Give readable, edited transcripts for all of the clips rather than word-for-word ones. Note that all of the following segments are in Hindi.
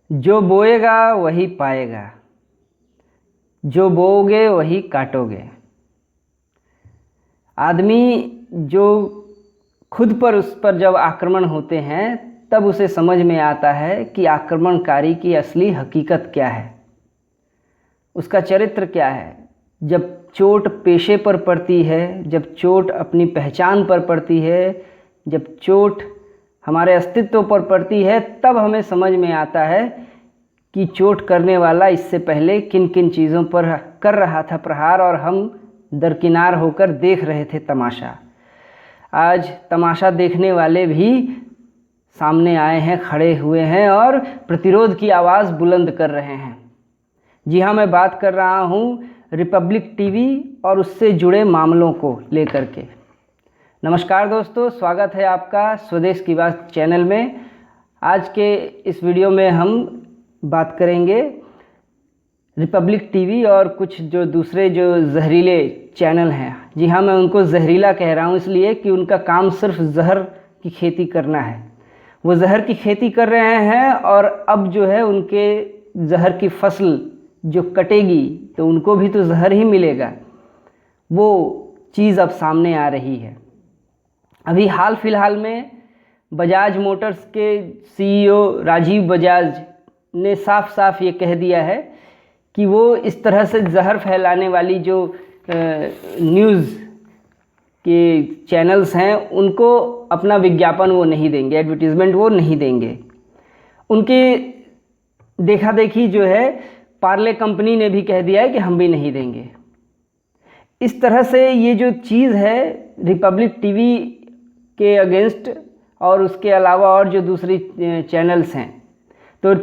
जो बोएगा वही पाएगा, जो बोओगे वही काटोगे। आदमी जो खुद पर उस पर जब आक्रमण होते हैं तब उसे समझ में आता है कि आक्रमणकारी की असली हकीकत क्या है, उसका चरित्र क्या है। जब चोट पेशे पर पड़ती है, जब चोट अपनी पहचान पर पड़ती है, जब चोट हमारे अस्तित्व पर पड़ती है, तब हमें समझ में आता है कि चोट करने वाला इससे पहले किन किन चीज़ों पर कर रहा था प्रहार और हम दरकिनार होकर देख रहे थे तमाशा। आज तमाशा देखने वाले भी सामने आए हैं, खड़े हुए हैं और प्रतिरोध की आवाज़ बुलंद कर रहे हैं। जी हाँ, मैं बात कर रहा हूँ रिपब्लिक टीवी और उससे जुड़े मामलों को लेकर के। नमस्कार दोस्तों, स्वागत है आपका स्वदेश की बात चैनल में। आज के इस वीडियो में हम बात करेंगे रिपब्लिक टीवी और कुछ जो दूसरे जो जहरीले चैनल हैं। जी हाँ, मैं उनको जहरीला कह रहा हूँ इसलिए कि उनका काम सिर्फ जहर की खेती करना है। वो जहर की खेती कर रहे हैं और अब जो है उनके जहर की फसल जो कटेगी तो उनको भी तो जहर ही मिलेगा। वो चीज़ अब सामने आ रही है। अभी हाल फिलहाल में बजाज मोटर्स के सीईओ राजीव बजाज ने साफ साफ ये कह दिया है कि वो इस तरह से जहर फैलाने वाली जो न्यूज़ के चैनल्स हैं उनको अपना विज्ञापन वो नहीं देंगे, एडवर्टीज़मेंट वो नहीं देंगे। उनके देखा देखी जो है पार्ले कंपनी ने भी कह दिया है कि हम भी नहीं देंगे। इस तरह से ये जो चीज़ है रिपब्लिक टीवी के अगेंस्ट और उसके अलावा और जो दूसरी चैनल्स हैं, तो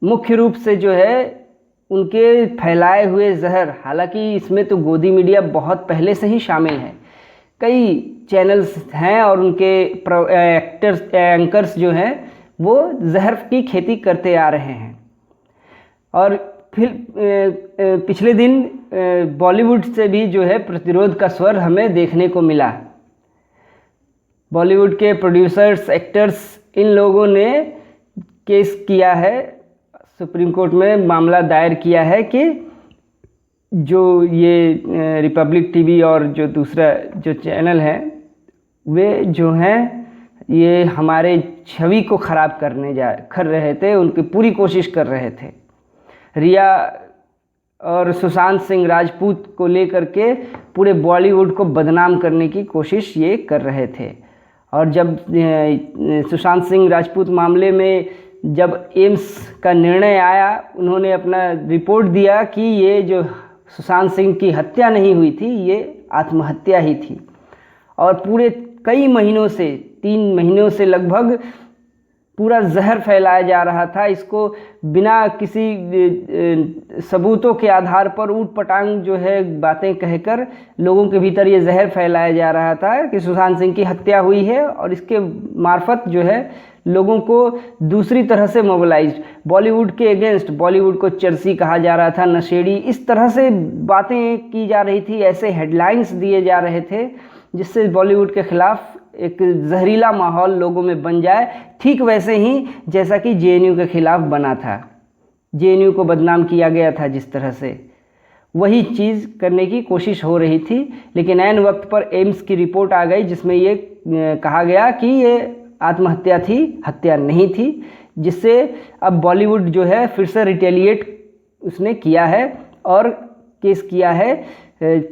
मुख्य रूप से जो है उनके फैलाए हुए जहर, हालांकि इसमें तो गोदी मीडिया बहुत पहले से ही शामिल है। कई चैनल्स हैं और उनके एंकर्स जो हैं वो जहर की खेती करते आ रहे हैं। और फिर पिछले दिन बॉलीवुड से भी जो है प्रतिरोध का स्वर हमें देखने को मिला। बॉलीवुड के प्रोड्यूसर्स, एक्टर्स, इन लोगों ने केस किया है, सुप्रीम कोर्ट में मामला दायर किया है कि जो ये रिपब्लिक टीवी और जो दूसरा जो चैनल है वे जो हैं ये हमारे छवि को ख़राब कर रहे थे, उनकी पूरी कोशिश कर रहे थे। रिया और सुशांत सिंह राजपूत को लेकर के पूरे बॉलीवुड को बदनाम करने की कोशिश ये कर रहे थे। और जब सुशांत सिंह राजपूत मामले में जब एम्स का निर्णय आया, उन्होंने अपना रिपोर्ट दिया कि ये जो सुशांत सिंह की हत्या नहीं हुई थी, ये आत्महत्या ही थी। और पूरे कई महीनों से, 3 महीनों से लगभग पूरा जहर फैलाया जा रहा था। इसको बिना किसी सबूतों के आधार पर ऊट पटांग जो है बातें कहकर लोगों के भीतर ये जहर फैलाया जा रहा था कि सुशांत सिंह की हत्या हुई है। और इसके मार्फत जो है लोगों को दूसरी तरह से मोबिलाइज, बॉलीवुड के अगेंस्ट, बॉलीवुड को चर्सी कहा जा रहा था, नशेड़ी, इस तरह से बातें की जा रही थी, ऐसे हेडलाइंस दिए जा रहे थे जिससे बॉलीवुड के खिलाफ एक जहरीला माहौल लोगों में बन जाए। ठीक वैसे ही जैसा कि जेएनयू के खिलाफ बना था, जेएनयू को बदनाम किया गया था जिस तरह से, वही चीज़ करने की कोशिश हो रही थी। लेकिन ऐन वक्त पर एम्स की रिपोर्ट आ गई जिसमें ये कहा गया कि ये आत्महत्या थी, हत्या नहीं थी, जिससे अब बॉलीवुड जो है फिर से रिटेलिएट उसने किया है और केस किया है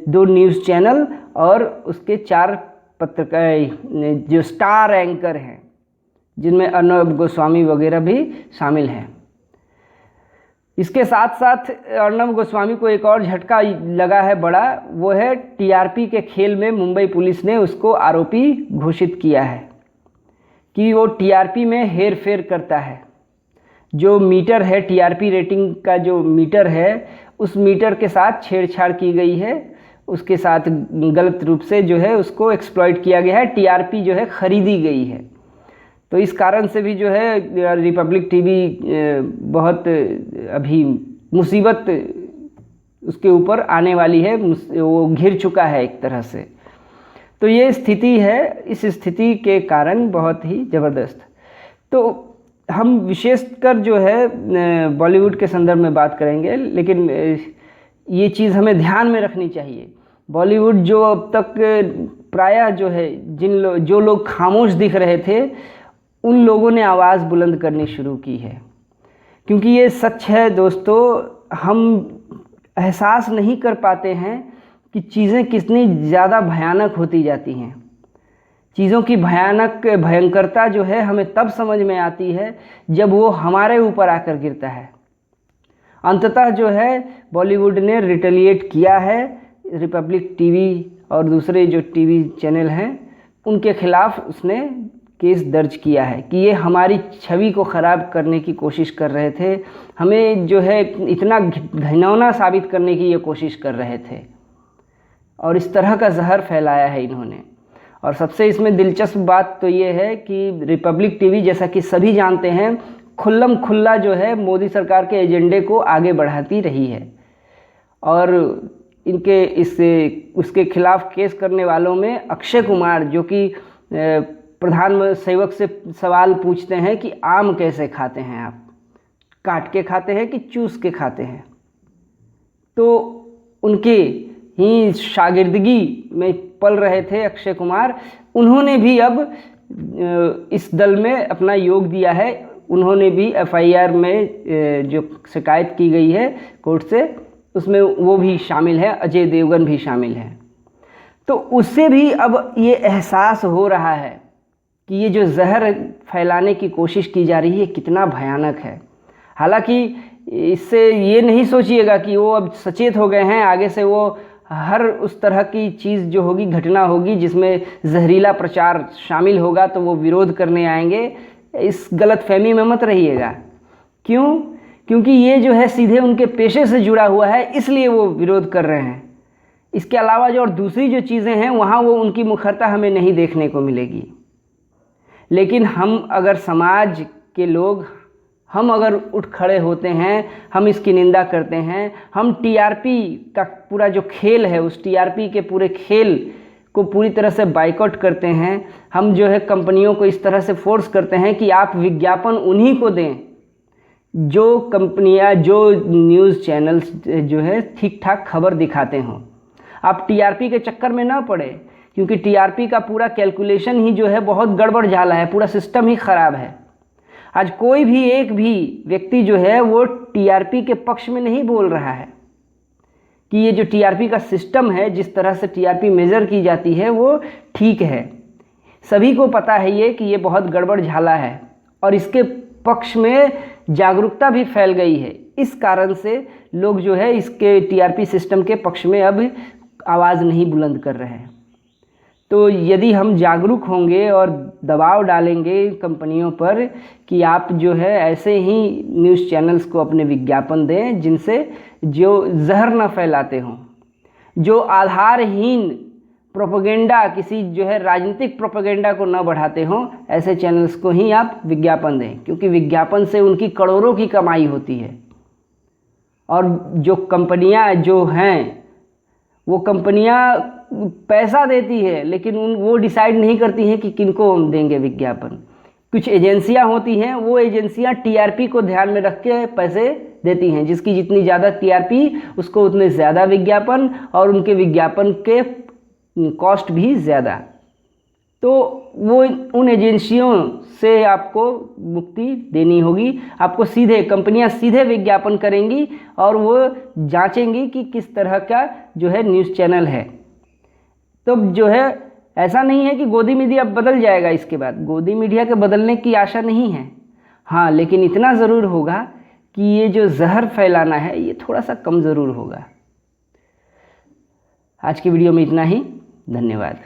2 न्यूज़ चैनल और उसके 4 पत्रकार जो स्टार एंकर हैं, जिनमें अर्नब गोस्वामी वगैरह भी शामिल हैं। इसके साथ साथ अर्नब गोस्वामी को एक और झटका लगा है बड़ा, वो है टीआरपी के खेल में मुंबई पुलिस ने उसको आरोपी घोषित किया है कि वो टीआरपी में हेर फेर करता है। जो मीटर है, टीआरपी रेटिंग का जो मीटर है, उस मीटर के साथ छेड़छाड़ की गई है, उसके साथ गलत रूप से जो है उसको एक्सप्लॉइट किया गया है, टीआरपी जो है ख़रीदी गई है। तो इस कारण से भी जो है रिपब्लिक टीवी बहुत अभी मुसीबत उसके ऊपर आने वाली है, वो घिर चुका है एक तरह से। तो ये स्थिति है। इस स्थिति के कारण बहुत ही ज़बरदस्त, तो हम विशेषकर जो है बॉलीवुड के संदर्भ में बात करेंगे, लेकिन ये चीज़ हमें ध्यान में रखनी चाहिए। बॉलीवुड जो अब तक प्रायः जो है जो लोग खामोश दिख रहे थे, उन लोगों ने आवाज़ बुलंद करनी शुरू की है। क्योंकि ये सच है दोस्तों, हम एहसास नहीं कर पाते हैं कि चीज़ें कितनी ज़्यादा भयानक होती जाती हैं। चीज़ों की भयंकरता जो है हमें तब समझ में आती है जब वो हमारे ऊपर आकर गिरता है। अंततः जो है बॉलीवुड ने रिटेलिएट किया है, रिपब्लिक टीवी और दूसरे जो टीवी चैनल हैं उनके खिलाफ उसने केस दर्ज किया है कि ये हमारी छवि को ख़राब करने की कोशिश कर रहे थे, हमें जो है इतना घिनौना साबित करने की ये कोशिश कर रहे थे, और इस तरह का जहर फैलाया है इन्होंने। और सबसे इसमें दिलचस्प बात तो ये है कि रिपब्लिक टीवी, जैसा कि सभी जानते हैं, खुल्लम खुल्ला जो है मोदी सरकार के एजेंडे को आगे बढ़ाती रही है। और इनके उसके खिलाफ केस करने वालों में अक्षय कुमार, जो कि प्रधान सेवक से सवाल पूछते हैं कि आम कैसे खाते हैं आप, काट के खाते हैं कि चूस के खाते हैं, तो उनके ही शागिर्दगी में पल रहे थे अक्षय कुमार। उन्होंने भी अब इस दल में अपना योग दिया है। उन्होंने भी एफआईआर में जो शिकायत की गई है कोर्ट से, उसमें वो भी शामिल है, अजय देवगन भी शामिल है। तो उससे भी अब ये एहसास हो रहा है कि ये जो जहर फैलाने की कोशिश की जा रही है कितना भयानक है। हालांकि इससे ये नहीं सोचिएगा कि वो अब सचेत हो गए हैं, आगे से वो हर उस तरह की चीज़ जो होगी, घटना होगी जिसमें जहरीला प्रचार शामिल होगा तो वो विरोध करने आएंगे। इस गलतफहमी में मत रहिएगा। क्यों? क्योंकि ये जो है सीधे उनके पेशे से जुड़ा हुआ है, इसलिए वो विरोध कर रहे हैं। इसके अलावा जो और दूसरी जो चीज़ें हैं वहाँ वो उनकी मुखरता हमें नहीं देखने को मिलेगी। लेकिन हम अगर समाज के लोग, हम अगर उठ खड़े होते हैं, हम इसकी निंदा करते हैं, हम टीआरपी का पूरा जो खेल है, उस टीआरपी के पूरे खेल को पूरी तरह से बाइकआउट करते हैं, हम जो है कंपनियों को इस तरह से फोर्स करते हैं कि आप विज्ञापन उन्हीं को दें जो कंपनियां, जो न्यूज़ चैनल्स जो है ठीक ठाक खबर दिखाते हों। आप टीआरपी के चक्कर में ना पड़े, क्योंकि टीआरपी का पूरा कैलकुलेशन ही जो है बहुत गड़बड़ झाला है, पूरा सिस्टम ही ख़राब है। आज कोई भी एक भी व्यक्ति जो है वो टीआरपी के पक्ष में नहीं बोल रहा है कि ये जो टीआरपी का सिस्टम है, जिस तरह से टीआरपी मेज़र की जाती है, वो ठीक है। सभी को पता है ये कि ये बहुत गड़बड़ झाला है, और इसके पक्ष में जागरूकता भी फैल गई है। इस कारण से लोग जो है इसके टीआरपी सिस्टम के पक्ष में अब आवाज़ नहीं बुलंद कर रहे हैं। तो यदि हम जागरूक होंगे और दबाव डालेंगे कंपनियों पर कि आप जो है ऐसे ही न्यूज़ चैनल्स को अपने विज्ञापन दें जिनसे जो जहर न फैलाते हों, जो आधारहीन प्रोपेगेंडा, किसी जो है राजनीतिक प्रोपेगेंडा को न बढ़ाते हों, ऐसे चैनल्स को ही आप विज्ञापन दें, क्योंकि विज्ञापन से उनकी करोड़ों की कमाई होती है। और जो कंपनियां जो हैं, वो कंपनियां पैसा देती है, लेकिन वो डिसाइड नहीं करती हैं कि किनको हम देंगे विज्ञापन। कुछ एजेंसियां होती हैं, वो एजेंसियां टीआरपी को ध्यान में रख के पैसे देती हैं, जिसकी जितनी ज़्यादा टीआरपी उसको उतने ज़्यादा विज्ञापन, और उनके विज्ञापन के कॉस्ट भी ज़्यादा। तो वो उन एजेंसियों से आपको मुक्ति देनी होगी। आपको सीधे कंपनियां सीधे विज्ञापन करेंगी और वो जांचेंगी कि किस तरह का जो है न्यूज़ चैनल है। तो जो है ऐसा नहीं है कि गोदी मीडिया बदल जाएगा इसके बाद, गोदी मीडिया के बदलने की आशा नहीं है। हाँ, लेकिन इतना ज़रूर होगा कि ये जो जहर फैलाना है ये थोड़ा सा कम ज़रूर होगा। आज की वीडियो में इतना ही। धन्यवाद।